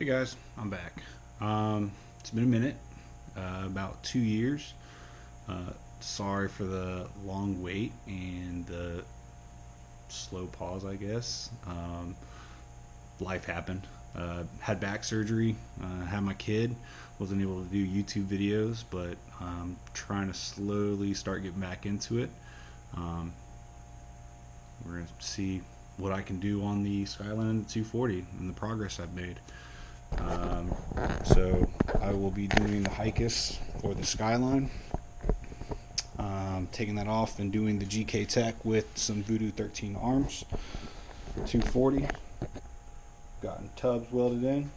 Hey guys, I'm back. It's been a minute, about 2 years. Sorry for the long wait and the slow pause, I guess. Life happened. Had back surgery, had my kid, wasn't able to do YouTube videos, but trying to slowly start getting back into it. We're going to see what I can do on the Skyline 240 and the progress I've made. So I will be doing the HICAS for the Skyline, taking that off and doing the GK Tech with some Voodoo 13 arms, 240. Gotten tubs welded in,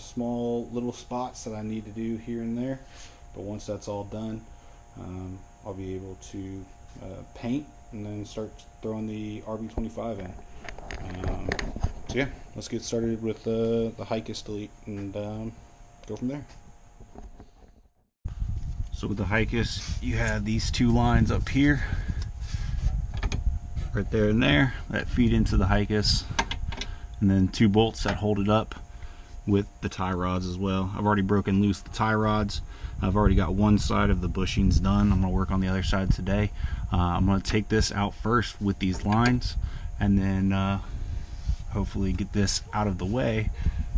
small little spots that I need to do here and there, but once that's all done, I'll be able to paint and then start throwing the RB25 in. So yeah, let's get started with the HICAS Delete and go from there. So with the HICAS, you have these two lines up here, right there and there, that feed into the HICAS, and then two bolts that hold it up with the tie rods as well. I've already broken loose the tie rods. I've already got one side of the bushings done. I'm going to work on the other side today. I'm going to take this out first with these lines, and then hopefully get this out of the way,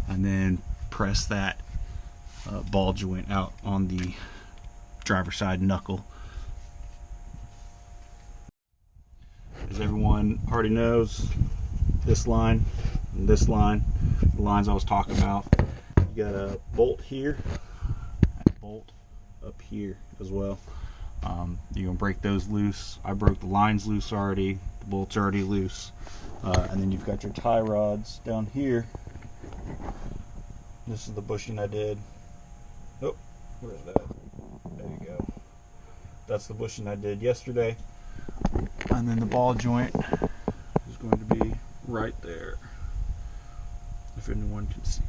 and then press that ball joint out on the driver's side knuckle. As everyone already knows, this line and this line, the lines I was talking about, you got a bolt here and a bolt up here as well. You're gonna break those loose. I broke the lines loose already, the bolts already loose, and then you've got your tie rods down here. This is the bushing I did. Oh, where's that? There you go. That's the bushing I did yesterday, and then the ball joint is going to be right there, if anyone can see.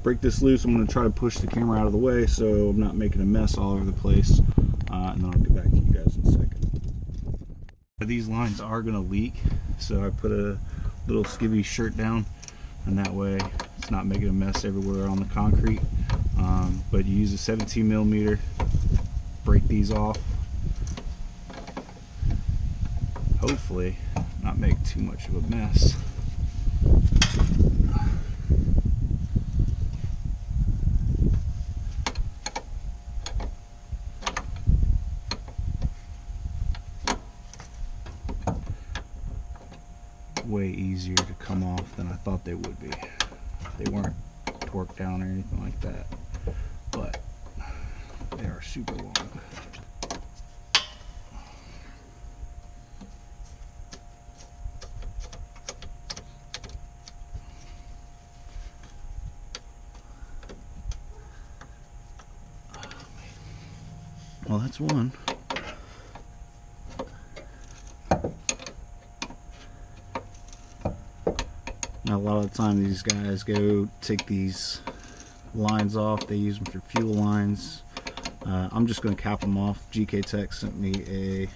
Break this loose. I'm going to try to push the camera out of the way so I'm not making a mess all over the place, and then I'll get back to you guys in a second. These lines are going to leak, so I put a little skivvy shirt down, and that way it's not making a mess everywhere on the concrete. But you use a 17 millimeter, break these off, hopefully not make too much of a mess. Way easier to come off than I thought they would be. They weren't torqued down or anything like that, but they are super long. Well, that's one. Now, a lot of the time these guys go take these lines off. They use them for fuel lines. I'm just going to cap them off. GK Tech sent me a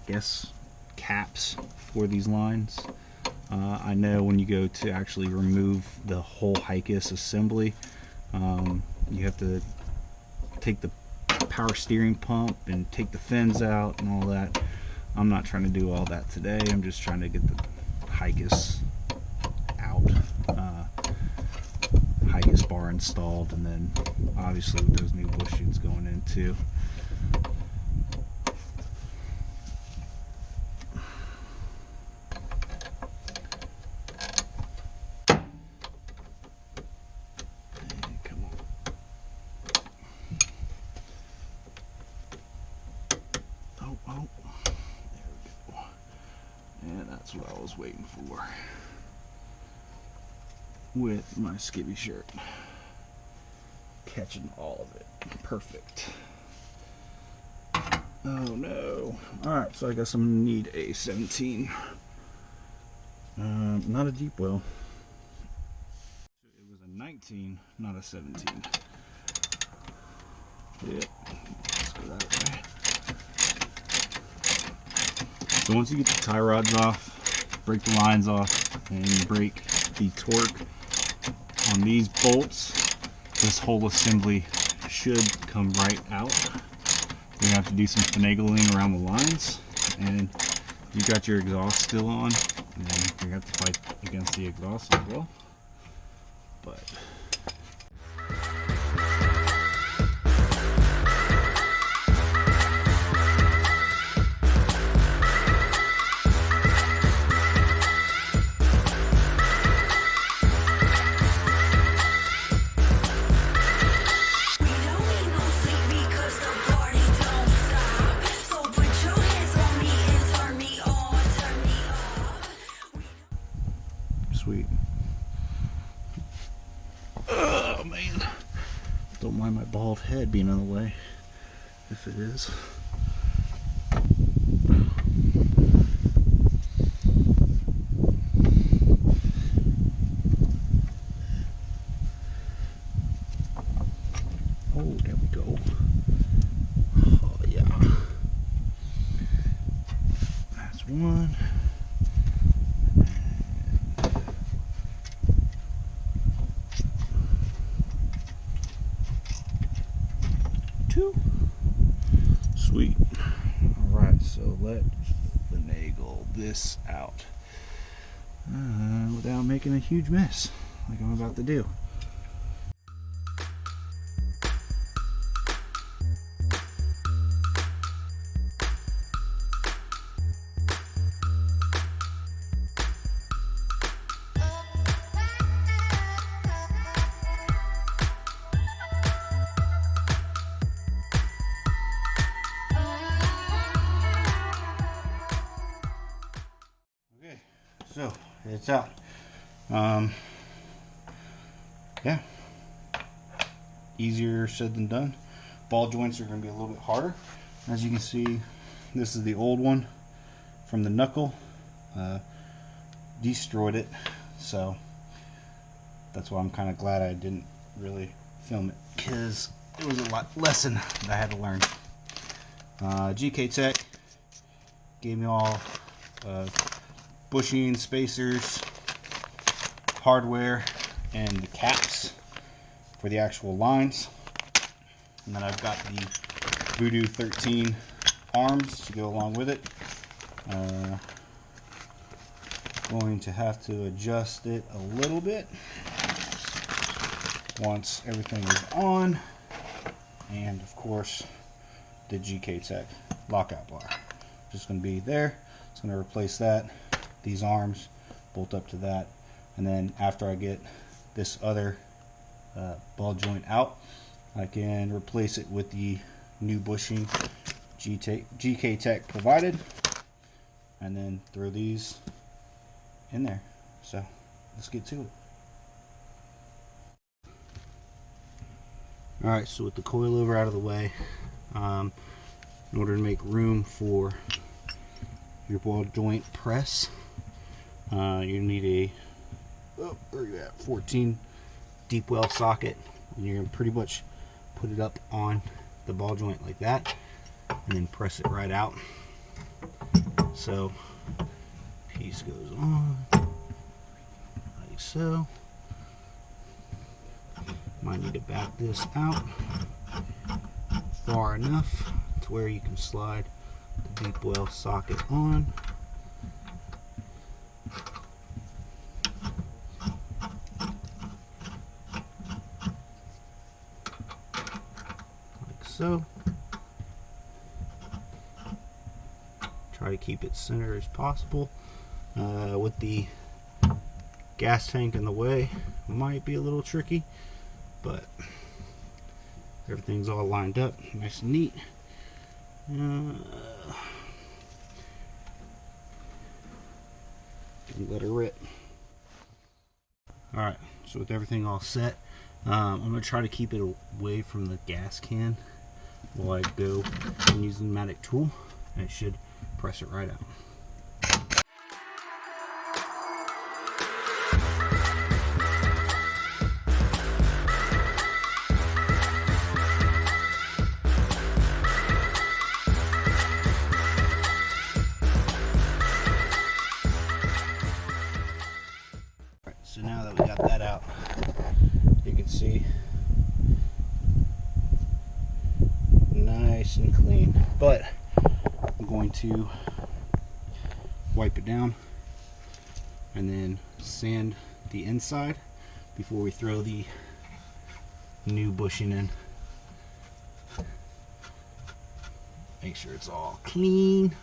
guess caps for these lines. I know when you go to actually remove the whole HICAS assembly, you have to take the power steering pump and take the fins out and all that. I'm not trying to do all that today. I'm just trying to get the HICAS out, HICAS bar installed, and then obviously with those new bushings going in too. That's what I was waiting for with my skivvy shirt. Catching all of it. Perfect. Oh no. Alright, so I guess I'm going to need a 17. Not a deep well. It was a 19, not a 17. Yep. Let's go that way. So once you get the tie rods off, break the lines off and break the torque on these bolts, this whole assembly should come right out. We're gonna have to do some finagling around the lines, and you got your exhaust still on, and then you're gonna have to fight against the exhaust as well. But sweet. Oh man, don't mind my bald head being in the way, if it is. Oh, there we go. Oh yeah. That's one. Two. Sweet. Alright, so let's finagle this out without making a huge mess like I'm about to do. So it's out. Yeah, easier said than done. Ball joints are going to be a little bit harder. As you can see, this is the old one from the Knuckle. Destroyed it, so that's why I'm kind of glad I didn't really film it, because it was a lesson that I had to learn. GK Tech gave me all bushing, spacers, hardware, and the caps for the actual lines. And then I've got the Voodoo 13 arms to go along with it. Going to have to adjust it a little bit once everything is on. And of course, the GK Tech lockout bar. Just going to be there. It's going to replace that. These arms bolt up to that, and then after I get this other ball joint out, I can replace it with the new bushing GK Tech provided, and then throw these in there. So let's get to it. Alright, so with the coilover out of the way, in order to make room for your ball joint press, you need a 14 deep well socket, and you're going to pretty much put it up on the ball joint like that, and then press it right out. So piece goes on like so. Might need to back this out far enough to where you can slide the deep well socket on. So try to keep it centered as possible. With the gas tank in the way, might be a little tricky, but everything's all lined up nice and neat. Let her rip. Alright, so with everything all set, I'm going to try to keep it away from the gas can while I go and use the pneumatic tool, and it should press it right out. nice and clean. But I'm going to wipe it down and then sand the inside before we throw the new bushing in. Make sure it's all clean.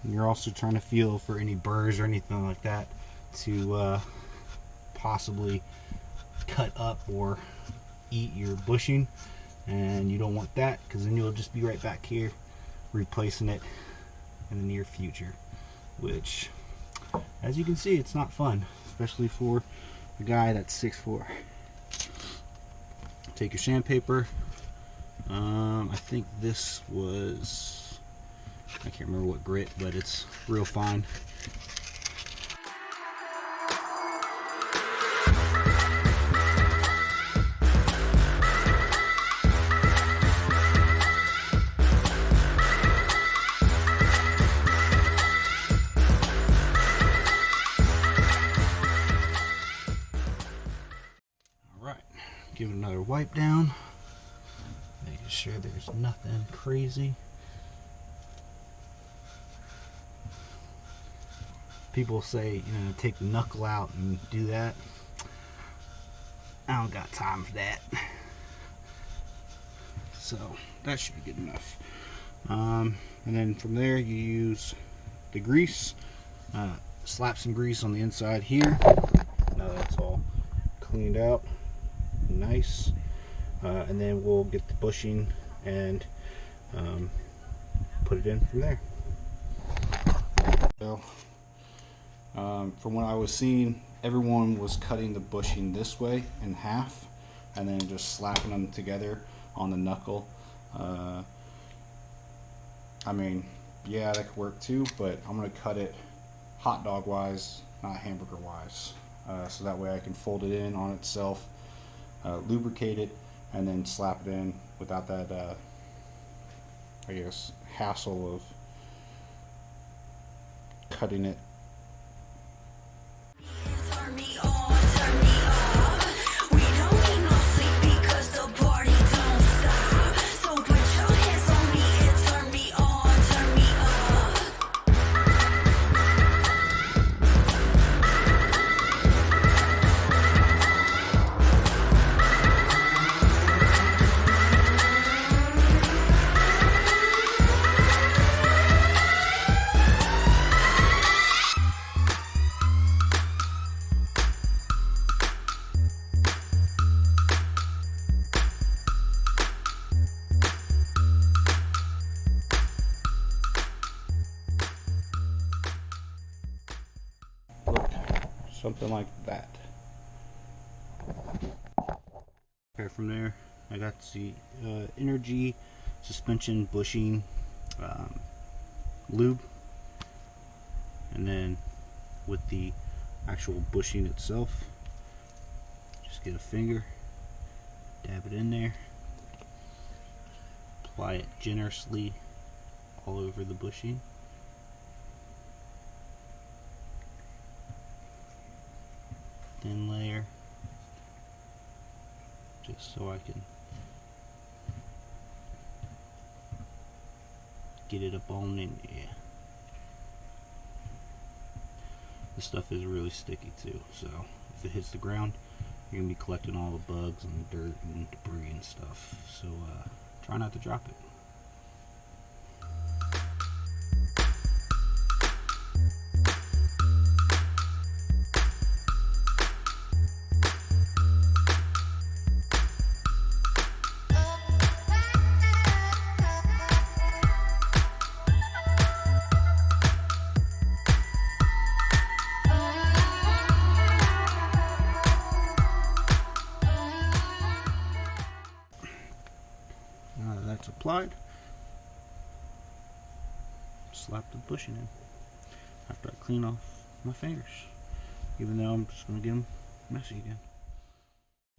And you're also trying to feel for any burrs or anything like that to possibly cut up or eat your bushing, and you don't want that, because then you'll just be right back here replacing it in the near future, which, as you can see, it's not fun, especially for a guy that's 6'4". Take your sandpaper. I think this was, I can't remember what grit, but it's real fine. Give it another wipe down, making sure there's nothing crazy. People say, you know, take the knuckle out and do that. I don't got time for that. So that should be good enough. And then from there you use the grease, slap some grease on the inside here. Now that's all cleaned out. Nice. And then we'll get the bushing and put it in from there. So, from what I was seeing, everyone was cutting the bushing this way in half and then just slapping them together on the knuckle. I mean, yeah, that could work too, but I'm going to cut it hot dog wise, not hamburger wise, so that way I can fold it in on itself, lubricate it, and then slap it in without that I guess hassle of cutting it. Something like that. Okay, from there I got the Energy suspension bushing lube, and then with the actual bushing itself, just get a finger, dab it in there, apply it generously all over the bushing. Thin layer, just so I can get it up on in there. This stuff is really sticky too, so if it hits the ground, you're gonna be collecting all the bugs and dirt and debris and stuff. So try not to drop it. That's applied. Slap the bushing in after I clean off my fingers, even though I'm just going to get them messy again.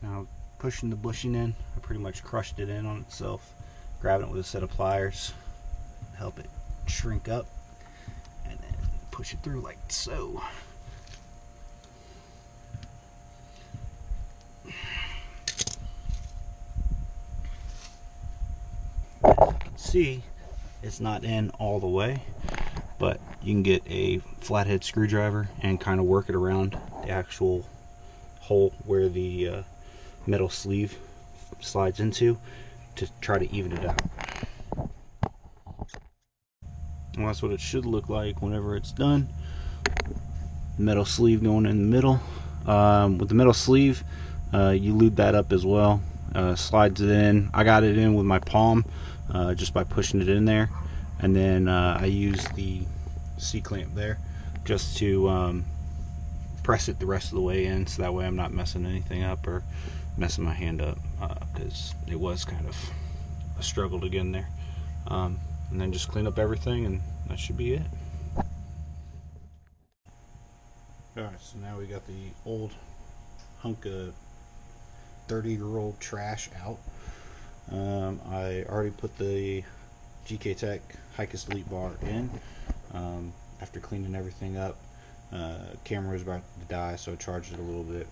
Now, pushing the bushing in, I pretty much crushed it in on itself, grabbing it with a set of pliers, help it shrink up, and then push it through like so. see, it's not in all the way, but you can get a flathead screwdriver and kind of work it around the actual hole where the metal sleeve slides into to try to even it out. And that's what it should look like whenever it's done. Metal sleeve going in the middle. With the metal sleeve, you lube that up as well. Slides it in. I got it in with my palm just by pushing it in there, and then I use the C-clamp there just to press it the rest of the way in, so that way I'm not messing anything up or messing my hand up, because it was kind of a struggle to get in there. And then just clean up everything, and that should be it. Alright, so now we got the old hunk of 30-year-old trash out. I already put the GK HICAS Delete bar in after cleaning everything up. Camera was about to die, so I charged it a little bit.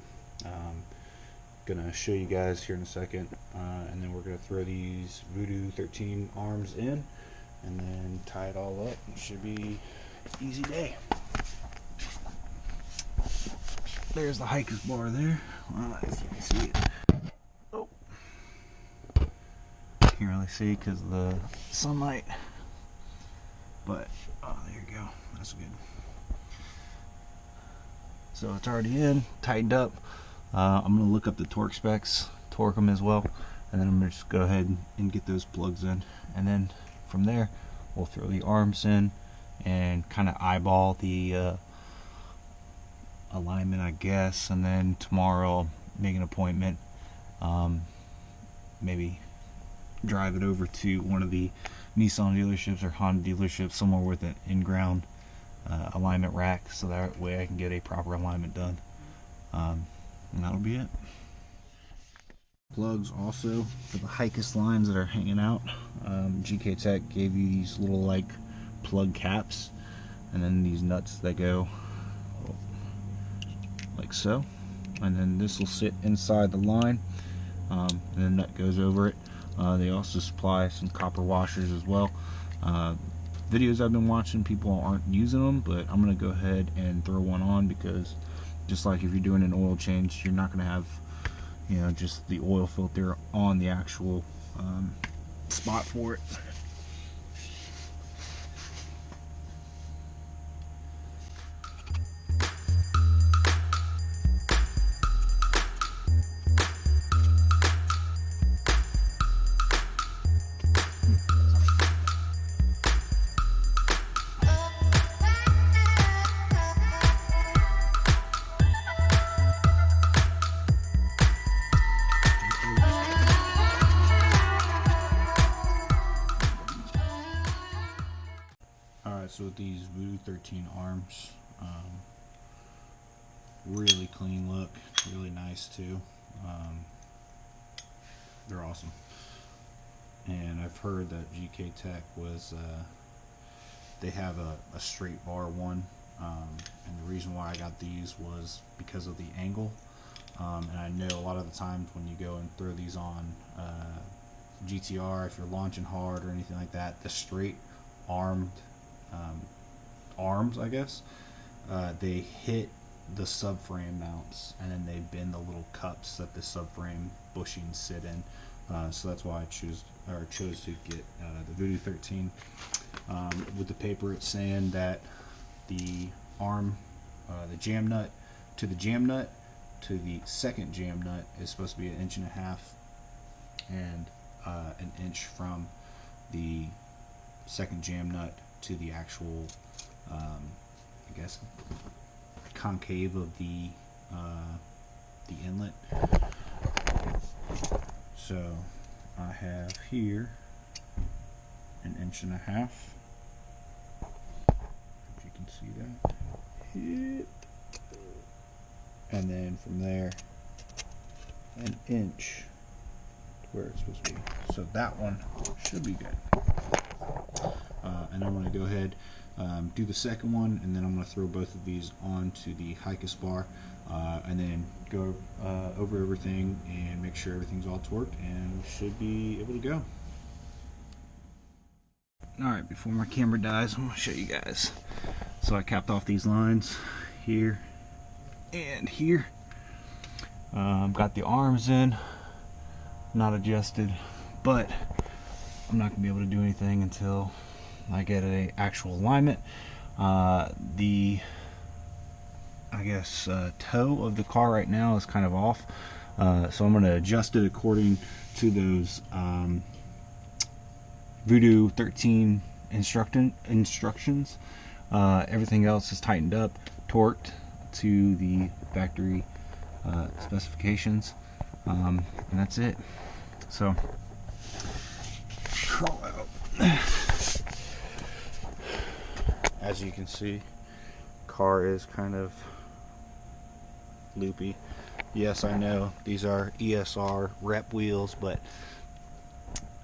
Gonna show you guys here in a second, and then we're gonna throw these Voodoo 13 arms in and then tie it all up. It should be an easy day. There's the HICAS bar there. Well, if you can see it. Oh, can't really see because of the sunlight, but oh, there you go. That's good. So it's already in, tightened up. I'm gonna look up the torque specs, torque them as well, and then I'm gonna just go ahead and get those plugs in, and then from there we'll throw the arms in and kind of eyeball the alignment, I guess, and then tomorrow make an appointment, maybe drive it over to one of the Nissan dealerships or Honda dealerships, somewhere with an in-ground alignment rack, so that way I can get a proper alignment done, and that'll be it. Plugs also for the HICAS lines that are hanging out. GK Tech gave you these little like plug caps, and then these nuts that go like so, and then this will sit inside the line, and the nut goes over it. They also supply some copper washers as well. Videos I've been watching, people aren't using them, but I'm gonna go ahead and throw one on, because just like if you're doing an oil change, you're not gonna have, you know, just the oil filter on the actual spot for it. Alright, so with these Voodoo 13 arms, really clean look, really nice too. They're awesome. And I've heard that GK Tech was, they have a straight bar one, and the reason why I got these was because of the angle. And I know a lot of the times when you go and throw these on GTR, if you're launching hard or anything like that, the straight armed arms, I guess, they hit the subframe mounts, and then they bend the little cups that the subframe bushings sit in. So that's why I chose to get the Voodoo 13. With the paper, it's saying that the arm, the jam nut to the jam nut to the second jam nut is supposed to be 1.5 inches, and 1 inch from the second jam nut to the actual, I guess, concave of the inlet. So I have here 1.5 inches. If you can see that. And then from there, 1 inch to where it's supposed to be. So that one should be good. And I'm going to go ahead, do the second one, and then I'm going to throw both of these onto the HICAS bar, and then go over everything and make sure everything's all torqued, and should be able to go. Alright, before my camera dies, I'm going to show you guys. So I capped off these lines here and here. Got the arms in, not adjusted, but I'm not going to be able to do anything until I get an actual alignment. The toe of the car right now is kind of off, so I'm going to adjust it according to those Voodoo 13 instructions. Everything else is tightened up, torqued to the factory specifications, and that's it. So crawl out. As you can see, car is kind of loopy. Yes, I know these are ESR rep wheels, but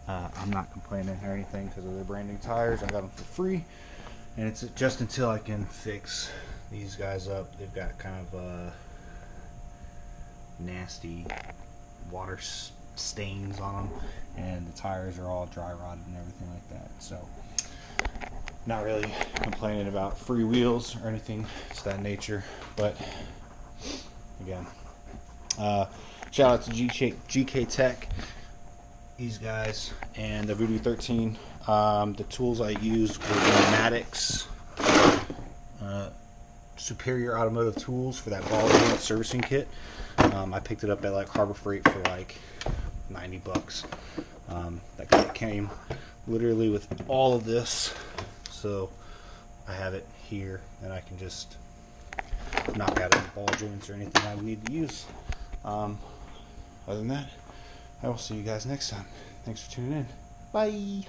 I'm not complaining or anything because of the brand new tires. I got them for free, and it's just until I can fix these guys up. They've got kind of nasty water stains on them, and the tires are all dry rotted and everything like that. So not really complaining about free wheels or anything to that nature, but again, shout out to GK Tech, these guys, and the Voodoo 13. The tools I used were Pneumatics Superior Automotive Tools for that ball joint servicing kit. I picked it up at like Harbor Freight for like 90 bucks. That kit came literally with all of this, so I have it here and I can just knock out any ball joints or anything I would need to use. Other than that, I will see you guys next time. Thanks for tuning in. Bye.